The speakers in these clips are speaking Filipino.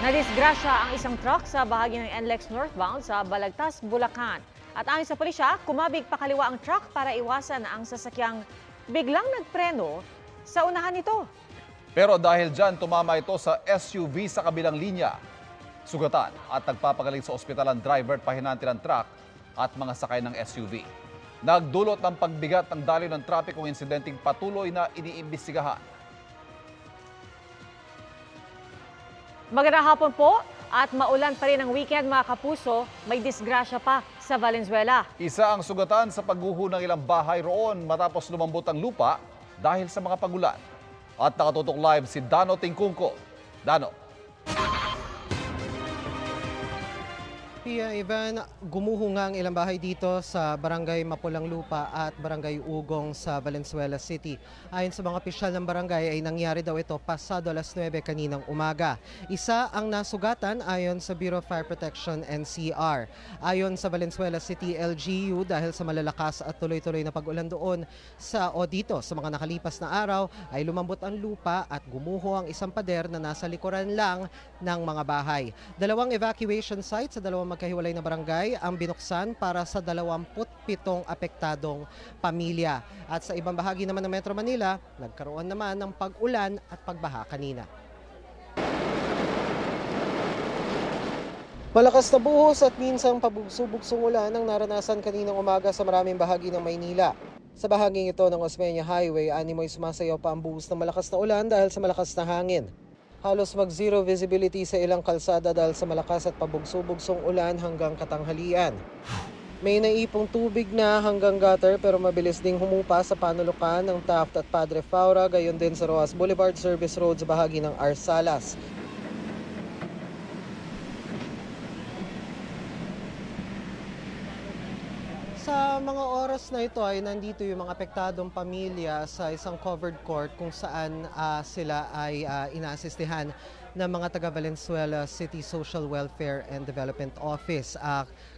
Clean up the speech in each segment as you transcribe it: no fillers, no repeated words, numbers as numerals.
Nadisgrasya ang isang truck sa bahagi ng NLEX northbound sa Balagtas, Bulacan. At ayon sa pulisya, kumabig pakaliwa ang truck para iwasan ang sasakyang biglang nagpreno sa unahan nito. Pero dahil dyan, tumama ito sa SUV sa kabilang linya. Sugatan at nagpapagaling sa ospital ang driver at pahinante ng truck at mga sakay ng SUV. Nagdulot ng pagbigat ng daloy ng trapikong insidenteng patuloy na iniimbestigahan. Magandang hapon po at maulan pa rin ang weekend mga kapuso, may disgrasya pa sa Valenzuela. Isa ang sugatan sa pagguho ng ilang bahay roon matapos lumambot ang lupa dahil sa mga pagulan. At nakatutok live si Dano Tingkungko. Dano. Pia Ivan, gumuho nga ang ilang bahay dito sa Barangay Mapulang Lupa at Barangay Ugong sa Valenzuela City. Ayon sa mga opisyal ng barangay ay nangyari daw ito pasado alas 9 kaninang umaga. Isa ang nasugatan ayon sa Bureau of Fire Protection NCR. Ayon sa Valenzuela City LGU, dahil sa malalakas at tuloy-tuloy na pag-ulan doon dito sa mga nakalipas na araw ay lumambot ang lupa at gumuho ang isang pader na nasa likuran lang ng mga bahay. Dalawang evacuation sites sa dalawang magkahiwalay na barangay ang binuksan para sa 27 apektadong pamilya. At sa ibang bahagi naman ng Metro Manila, nagkaroon naman ng pag-ulan at pagbaha kanina. Malakas na buhos at minsang pabugso-bugsong ulan ang naranasan kaninang umaga sa maraming bahagi ng Maynila. Sa bahaging ito ng Osmeña Highway, animoy sumasayaw pa ang buhos ng malakas na ulan dahil sa malakas na hangin. Halos mag-zero visibility sa ilang kalsada dahil sa malakas at pabugso-bugsong ulan hanggang katanghalian. May naipong tubig na hanggang gutter pero mabilis ding humupa sa panulukan ng Taft at Padre Faura, gayon din sa Rojas Boulevard Service Road sa bahagi ng Arsalas. Sa mga oras na ito ay nandito yung mga apektadong pamilya sa isang covered court kung saan sila ay inaasistihan ng mga taga Valenzuela City Social Welfare and Development Office.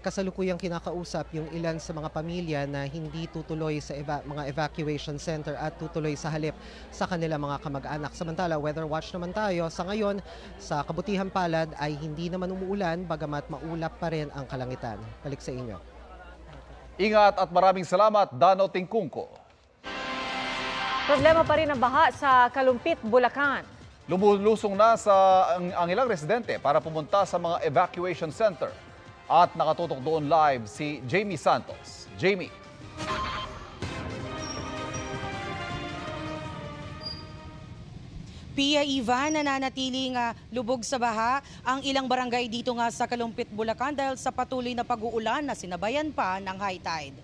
Kasalukuyang kinakausap yung ilan sa mga pamilya na hindi tutuloy sa mga evacuation center at tutuloy sa halip sa kanilang mga kamag-anak. Samantala, weather watch naman tayo. Sa ngayon, sa kabutihang palad ay hindi naman umuulan bagamat maulap pa rin ang kalangitan. Balik sa inyo. Ingat at maraming salamat, Dano Tingkungko. Problema pa rin ang baha sa Kalumpit, Bulacan. Lumulusong na ang ilang residente para pumunta sa mga evacuation center. At nakatutok doon live si Jamie Santos. Jamie. Pia Ivan, nananatiling lubog sa baha ang ilang barangay dito nga sa Kalumpit, Bulacan dahil sa patuloy na pag-uulan na sinabayan pa ng high tide.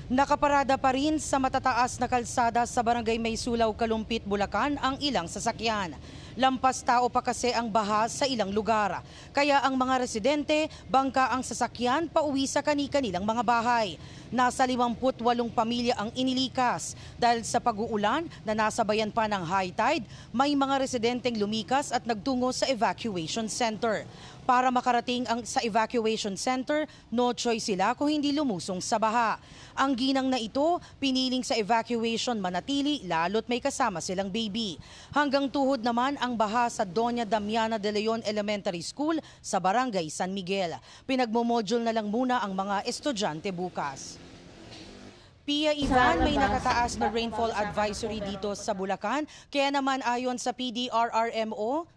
Nakaparada pa rin sa matataas na kalsada sa barangay Maysulaw, Kalumpit, Bulacan ang ilang sasakyan. Lampas tao pa kasi ang baha sa ilang lugar. Kaya ang mga residente, bangka ang sasakyan pauwi sa kani-kanilang mga bahay. Nasa 58 pamilya ang inilikas. Dahil sa pag-uulan na nasabayan pa ng high tide, may mga residenteng lumikas at nagtungo sa evacuation center. Para makarating sa evacuation center, no choice sila kung hindi lumusong sa baha. Ang ginang na ito, piniling sa evacuation manatili lalo't may kasama silang baby. Hanggang tuhod naman ang baha sa Doña Damiana de Leon Elementary School sa Barangay San Miguel. Pinagmomodule na lang muna ang mga estudyante bukas. Pia Ivan, may nakataas na rainfall advisory dito sa Bulacan. Kaya naman ayon sa PDRRMO,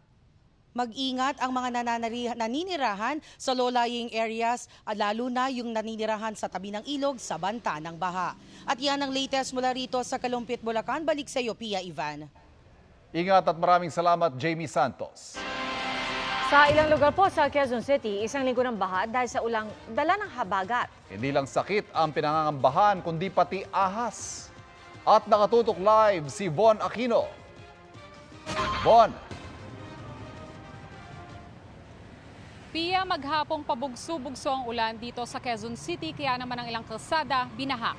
mag-ingat ang mga naninirahan sa low-lying areas, lalo na yung naninirahan sa tabi ng ilog sa banta ng baha. At yan ang latest mula rito sa Kalumpit, Bulacan. Balik sa iyo, Pia Ivan. Ingat at maraming salamat, Jamie Santos. Sa ilang lugar po sa Quezon City, isang linggo ng baha dahil sa ulang dala ng habagat. Hindi lang sakit ang pinangangambahan, kundi pati ahas. At nakatutok live si Von Aquino. Von. Pia, maghapong pabugso-bugso ang ulan dito sa Quezon City, kaya naman ang ilang kalsada binaha.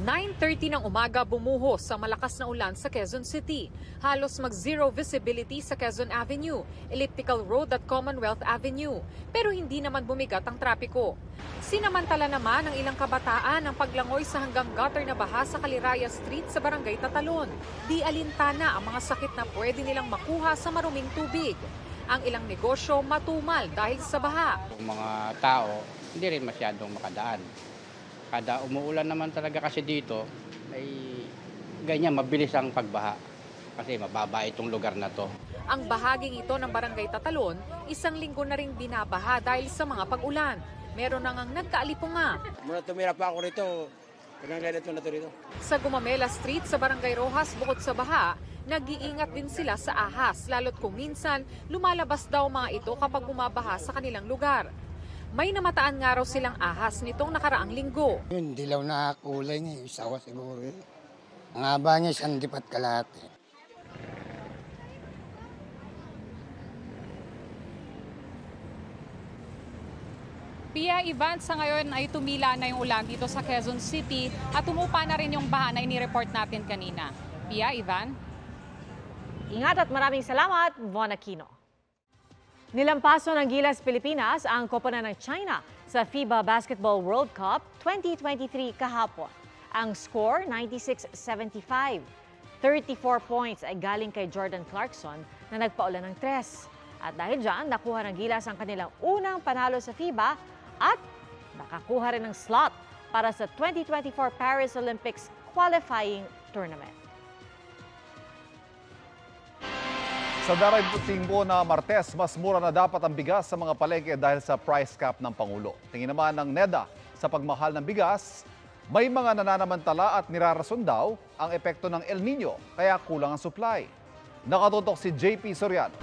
9:30 ng umaga bumuhos sa malakas na ulan sa Quezon City. Halos mag-zero visibility sa Quezon Avenue, Elliptical Road at Commonwealth Avenue. Pero hindi naman bumigat ang trapiko. Sinamantala naman ng ilang kabataan ang paglangoy sa hanggang gutter na baha sa Caliraya Street sa Barangay Tatalon. Di alintana ang mga sakit na pwede nilang makuha sa maruming tubig. Ang ilang negosyo matumal dahil sa baha. Yung mga tao hindi rin masyadong makadaan. Kada umuulan naman talaga kasi dito, ay ganyan mabilis ang pagbaha. Kasi mababa itong lugar na to. Ang bahaging ito ng Barangay Tatalon, isang linggo na ring binabaha dahil sa mga pag-ulan. Meron na ngang nagkaalipunga. Muna tumira pa ako rito, ganito na to rito. Sa Gumamela Street sa Barangay Rojas, bukod sa baha, nag-iingat din sila sa ahas, lalo't kung minsan lumalabas daw mga ito kapag bumabaha sa kanilang lugar. May namataan nga raw silang ahas nitong nakaraang linggo. Yun, dilaw na kulay niya, isawa siguro. Ang haba niya, 1 kalahati. Pia, Ivan, sa ngayon ay tumila na yung ulan dito sa Quezon City at tumupa na rin yung baha na inireport natin kanina. Pia, Ivan? Ingat at maraming salamat, Von Aquino. Nilampaso ng Gilas Pilipinas ang koponan ng China sa FIBA Basketball World Cup 2023 kahapon. Ang score 96-75. 34 points ay galing kay Jordan Clarkson na nagpaulan ng 3. At dahil dyan, nakuha ng Gilas ang kanilang unang panalo sa FIBA at nakakuha rin ng slot para sa 2024 Paris Olympics qualifying tournament. Sa darating po na Martes, mas mura na dapat ang bigas sa mga palengke dahil sa price cap ng Pangulo. Tingin naman ng NEDA sa pagmahal ng bigas, may mga nananamantala at nirarason daw ang epekto ng El Nino, kaya kulang ang supply. Nakatutok si JP Soriano.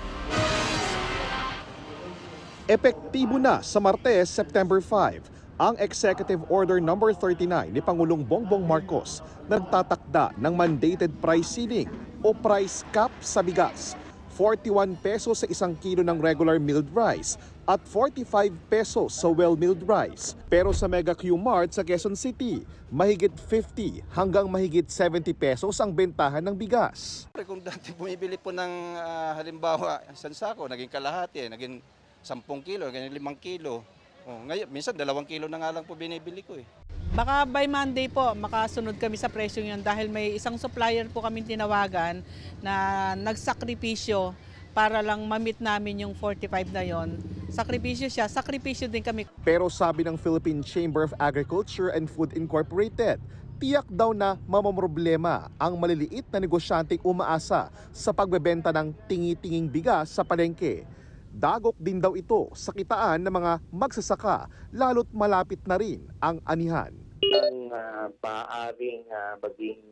Epektibo na sa Martes, September 5, ang Executive Order No. 39 ni Pangulong Bongbong Marcos na nagtatakda ng mandated price ceiling o price cap sa bigas. 41 pesos sa 1 kilo ng regular milled rice at 45 pesos sa well-milled rice. Pero sa Mega Q Mart sa Quezon City, mahigit 50 hanggang mahigit 70 pesos ang bentahan ng bigas. Kung dati bumibili po ng halimbawa, isang sako, naging kalahati, naging 10 kilo, naging 5 kilo. Ngayon, minsan 2 kilo na nga lang po binibili ko eh. Baka by Monday po, makasunod kami sa presyo yun dahil may isang supplier po kami tinawagan na nagsakripisyo para lang ma-meet namin yung 45 na yon. Sakripisyo siya, sakripisyo din kami. Pero sabi ng Philippine Chamber of Agriculture and Food Incorporated, tiyak daw na mamamroblema ang maliliit na negosyanteng umaasa sa pagbebenta ng tingi-tinging bigas sa palengke. Dagok din daw ito sa kitaan ng mga magsasaka lalo't malapit na rin ang anihan. Ang maaaring maging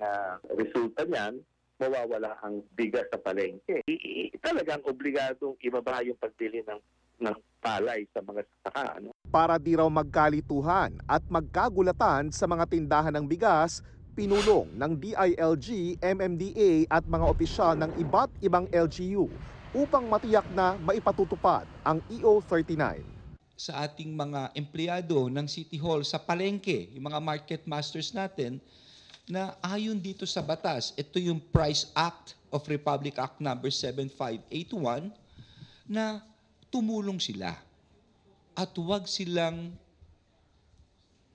resulta niyan, mawawala ang bigas sa palengke. Talagang obligadong ibaba yung pagbili ng palay sa mga sasaka. Para di raw magkalituhan at magkagulatan sa mga tindahan ng bigas, pinulong ng DILG, MMDA at mga opisyal ng iba't ibang LGU upang matiyak na maipatutupad ang EO 39. Sa ating mga empleyado ng City Hall sa palengke, yung mga market masters natin, na ayon dito sa batas, ito yung Price Act of Republic Act number 7581, na tumulong sila at huwag silang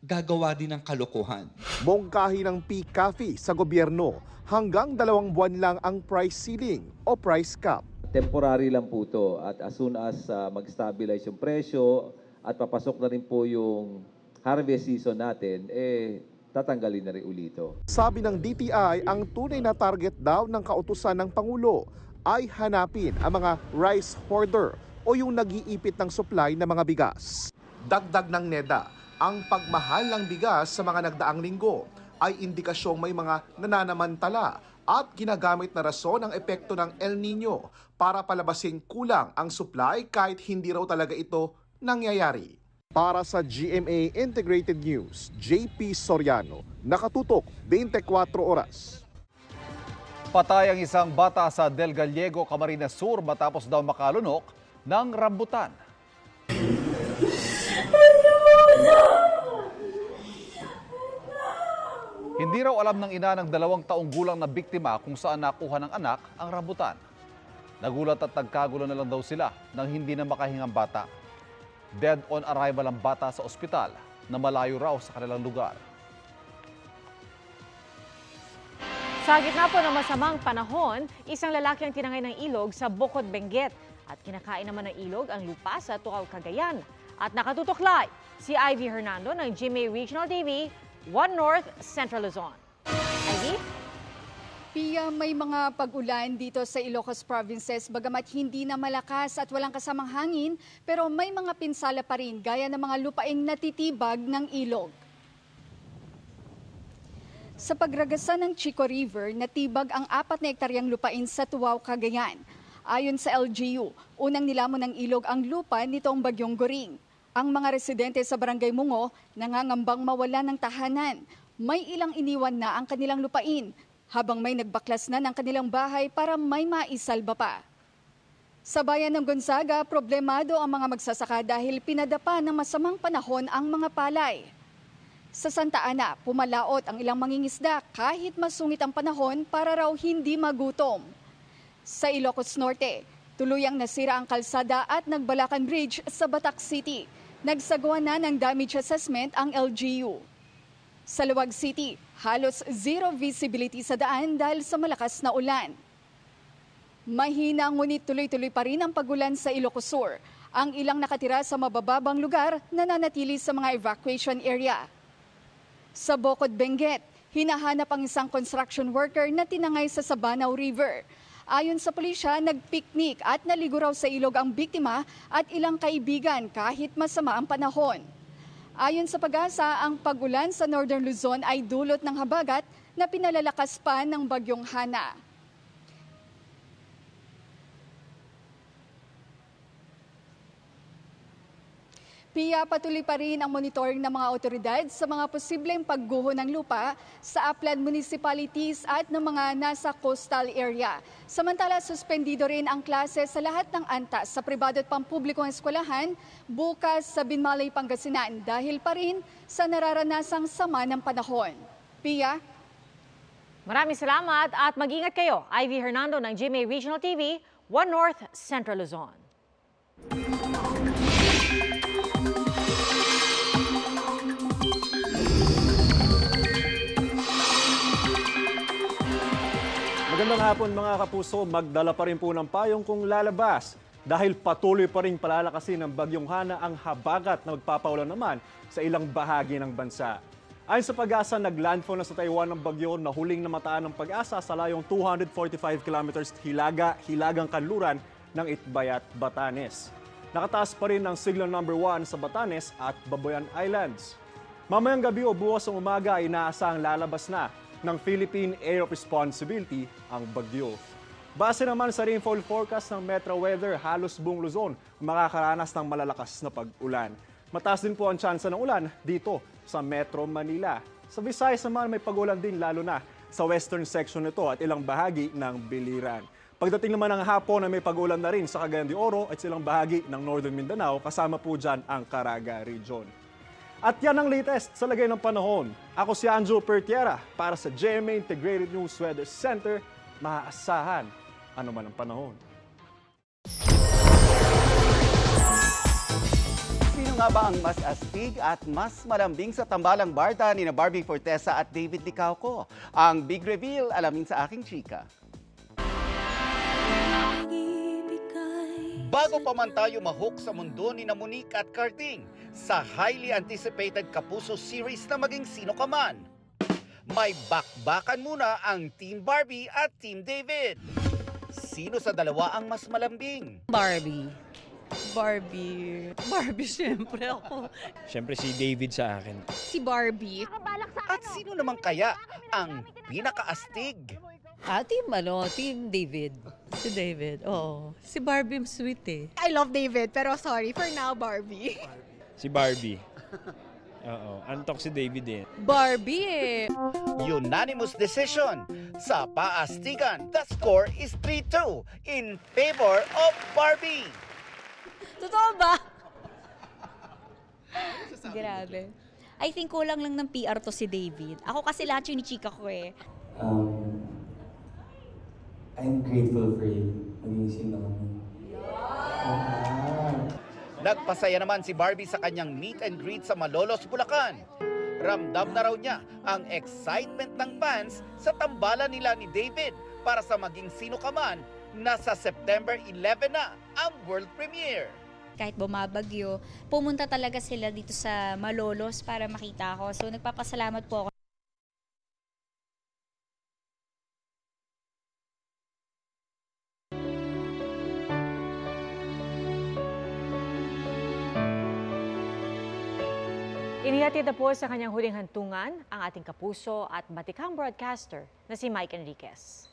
gagawa din ng kalokohan. Mongkahi ng PCAFI sa gobyerno, hanggang 2 buwan lang ang price ceiling o price cap. Temporary lang po ito at as soon as mag-stabilize yung presyo at papasok na rin po yung harvest season natin, tatanggalin na rin ulito. Sabi ng DTI, ang tunay na target daw ng kautusan ng Pangulo ay hanapin ang mga rice hoarder o yung nag-iipit ng supply ng mga bigas. Dagdag ng NEDA, ang pagmahal ng bigas sa mga nagdaang linggo ay indikasyong may mga nananamantala at ginagamit na rason ang epekto ng El Nino para palabasing kulang ang supply kahit hindi raw talaga ito nangyayari. Para sa GMA Integrated News, JP Soriano, nakatutok 24 oras. Patay ang isang bata sa Del Gallego, Camarines Sur matapos daw makalunok ng rambutan. Hindi raw alam ng ina ng 2 taong gulang na biktima kung saan nakuha ng anak ang rambutan. Nagulat at nagkagulo na lang daw sila nang hindi na makahingang bata. Dead on arrival ang bata sa ospital na malayo raw sa kanilang lugar. Sa gitna po ng masamang panahon, isang lalaki ang tinangay ng ilog sa Bukod Benguet at kinakain naman ng ilog ang lupa sa Tukaw, Cagayan. At nakatutok live si Ivy Hernando ng GMA Regional TV, 1 North Central Luzon. Ivy? Pia, may mga pag-ulan dito sa Ilocos Provinces bagamat hindi na malakas at walang kasamang hangin, pero may mga pinsala pa rin gaya ng mga lupaing natitibag ng ilog. Sa pagragasa ng Chico River, natibag ang 4 na hektaryang lupain sa Tukaw, Cagayan. Ayon sa LGU, unang nilamon ng ilog ang lupa nitong Bagyong Goring. Ang mga residente sa Barangay Mungo nangangambang mawala ng tahanan. May ilang iniwan na ang kanilang lupain, habang may nagbaklas na ng kanilang bahay para may maisalba pa. Sa bayan ng Gonzaga, problemado ang mga magsasaka dahil pinadapa ng masamang panahon ang mga palay. Sa Santa Ana, pumalaot ang ilang mangingisda kahit masungit ang panahon para raw hindi magutom. Sa Ilocos Norte, tuluyang nasira ang kalsada at Nagbalakan Bridge sa Batac City. Nagsagawa na ng damage assessment ang LGU. Sa Luwag City, halos zero visibility sa daan dahil sa malakas na ulan. Mahina ngunit tuloy-tuloy pa rin ang pagulan sa Ilocos Sur. Ang ilang nakatira sa mabababang lugar nananatili sa mga evacuation area. Sa Bukod Benguet, hinahanap ang isang construction worker na tinangay sa Sabanaw River. Ayon sa pulisya, nagpiknik at naligo raw sa ilog ang biktima at ilang kaibigan kahit masama ang panahon. Ayon sa Pag-asa, ang pag-ulan sa Northern Luzon ay dulot ng habagat na pinalalakas pa ng Bagyong Hana. Pia, patuloy pa rin ang monitoring ng mga otoridad sa mga posibleng pagguho ng lupa sa upland municipalities at ng mga nasa coastal area. Samantala, suspendido rin ang klase sa lahat ng antas sa pribado at pampublikong eskwelahan bukas sa Binmalay, Pangasinan dahil pa rin sa nararanasang sama ng panahon. Pia? Maraming salamat at mag-ingat kayo. Ivy Hernando ng GMA Regional TV, 1 North Central Luzon. Magandang hapon mga kapuso, magdala pa rin po ng payong kung lalabas dahil patuloy pa rin palalakasin ng Bagyong Hana ang habagat na magpapaulan naman sa ilang bahagi ng bansa. Ayon sa Pag-asa, naglandfall na sa Taiwan ng bagyo na huling namataan ng Pag-asa sa layong 245 kilometers hilagang kanluran ng Itbayat, Batanes. Nakataas pa rin ang signal number 1 sa Batanes at Babuyan Islands. Mamayang gabi o bukas ng umaga ay inaasahang lalabas na ng Philippine Area of Responsibility ang bagyo. Base naman sa rainfall forecast ng Metro Weather, halos buong Luzon makakaranas ng malalakas na pag-ulan. Mataas din po ang tsansa ng ulan dito sa Metro Manila. Sa Visayas naman may pag-ulan din lalo na sa western section nito at ilang bahagi ng Biliran. Pagdating naman ng hapon na may pag-ulan na rin sa Cagayan de Oro at ilang bahagi ng Northern Mindanao, kasama po dyan ang Caraga Region. At yan ang latest sa lagay ng panahon. Ako si Anjo Pertiera para sa GMA Integrated News Weather Center. Maaasahan ano man ang panahon. Sino nga ba ang mas astig at mas malambing sa tambalang barda ni na Barbie Fortesa at David Licauco? Ang big reveal, alamin sa aking chika. Bago pa man tayo mahook sa mundo ni na Monique at Carding sa highly anticipated Kapuso series na maging sino ka man, may bakbakan muna ang Team Barbie at Team David. Sino sa dalawa ang mas malambing? Barbie. Barbie, siyempre ako. Siyempre si David sa akin. Si Barbie. At sino naman kaya ang pinakaastig? Team David. Si David, oo. Si Barbie sweet eh. I love David, pero sorry, for now, Barbie. Si Barbie. Oo, antok si David eh. Barbie eh. Unanimous decision. Sa paastigan, the score is 3-2 in favor of Barbie. Totoo ba? Grabe. I think kulang lang ng PR to si David. Ako kasi lahat yung chika ko eh. I'm grateful for you. Maging sino kami. Nagpasaya naman si Barbie sa kanyang meet and greet sa Malolos, Bulacan. Ramdam na raw niya ang excitement ng fans sa tambalan nila ni David para sa Maging Sino Ka Man na sa September 11 na ang world premiere. Kahit bumabagyo, pumunta talaga sila dito sa Malolos para makita ako. So nagpapasalamat po ako. Inihatid na po sa kanyang huling hantungan ang ating kapuso at batikang broadcaster na si Mike Enriquez.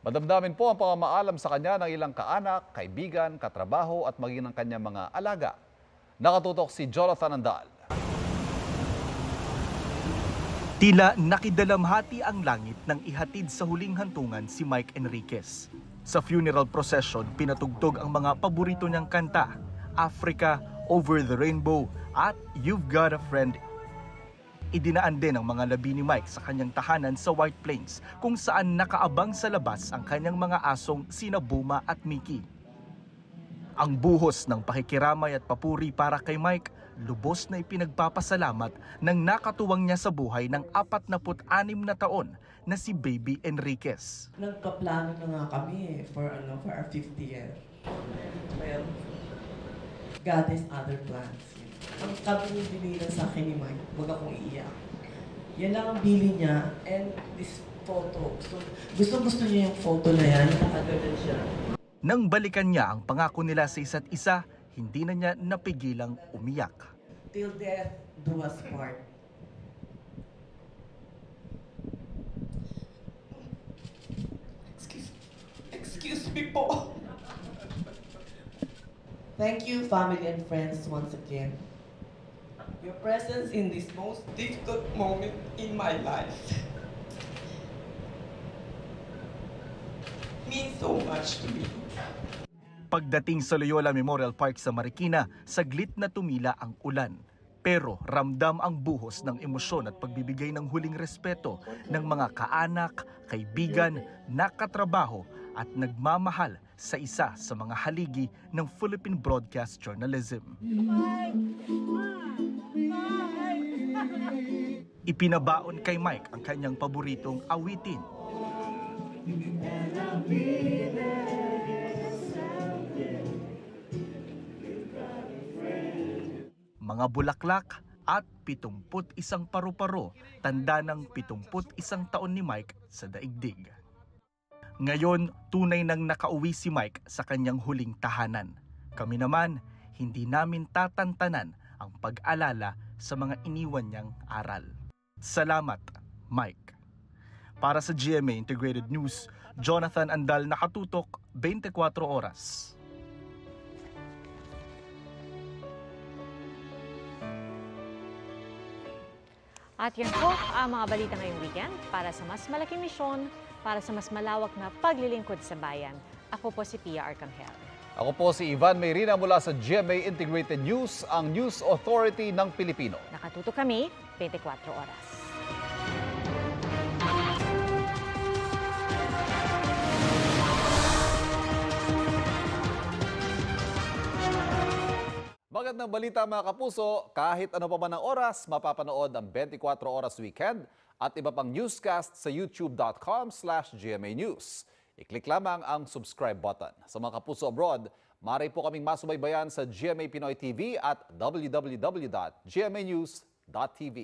Madamdamin po ang pamamaalam sa kanya ng ilang kaanak, kaibigan, katrabaho at maging ng kanyang mga alaga. Nakatutok si Jonathan Andal. Tila nakidalamhati ang langit nang ihatid sa huling hantungan si Mike Enriquez. Sa funeral procession, pinatugtog ang mga paborito niyang kanta, Africa, Over the Rainbow at You've Got a Friend. Idinaan din ang mga labi ni Mike sa kanyang tahanan sa White Plains kung saan nakaabang sa labas ang kanyang mga asong sina Buma at Mickey. Ang buhos ng pakikiramay at papuri para kay Mike, lubos na ipinagpapasalamat ng nakatuwang niya sa buhay ng 46 na taon na si Baby Enriquez. Nagpaplano na nga kami for our 50th. Well, God has other plans. Ang kami binilang sa akin ni Mike, wag akong iiyak. Yan lang ang bili niya, and this photo. So, gusto niya yung photo na yan, nakagano'n siya. Nang balikan niya ang pangako nila sa isa't isa, hindi na niya napigilang umiyak. Till death do us part. Excuse me po. Thank you, family and friends, once again. Your presence in this most difficult moment in my life means so much to me. Pagdating sa Loyola Memorial Park sa Marikina, saglit na tumila ang ulan. Pero ramdam ang buhos ng emosyon at pagbibigay ng huling respeto ng mga kaanak, kaibigan, nakatrabaho at nagmamahal sa isa sa mga haligi ng Philippine Broadcast Journalism. Ipinabaon kay Mike ang kanyang paboritong awitin. Mga bulaklak at 71 paru-paro, tanda ng 71 taon ni Mike sa daigdig. Ngayon, tunay nang nakauwi si Mike sa kanyang huling tahanan. Kami naman, hindi namin tatantanan ang pag-alala sa mga iniwan niyang aral. Salamat, Mike. Para sa GMA Integrated News, Jonathan Andal, nakatutok 24 oras. At yan po ang mga balita ngayong weekend para sa mas malaking misyon, para sa mas malawak na paglilingkod sa bayan. Ako po si Pia Arcangel. Ako po si Ivan Mayrina mula sa GMA Integrated News, ang News Authority ng Pilipino. Nakatutok kami 24 oras. Magandang balita mga kapuso, kahit ano pa man ang oras, mapapanood ang 24 Oras Weekend at iba pang newscast sa youtube.com/GMA News. I-click lamang ang subscribe button. Sa mga kapuso abroad, maaari po kaming masubaybayan sa GMA Pinoy TV at www.gmanews.tv.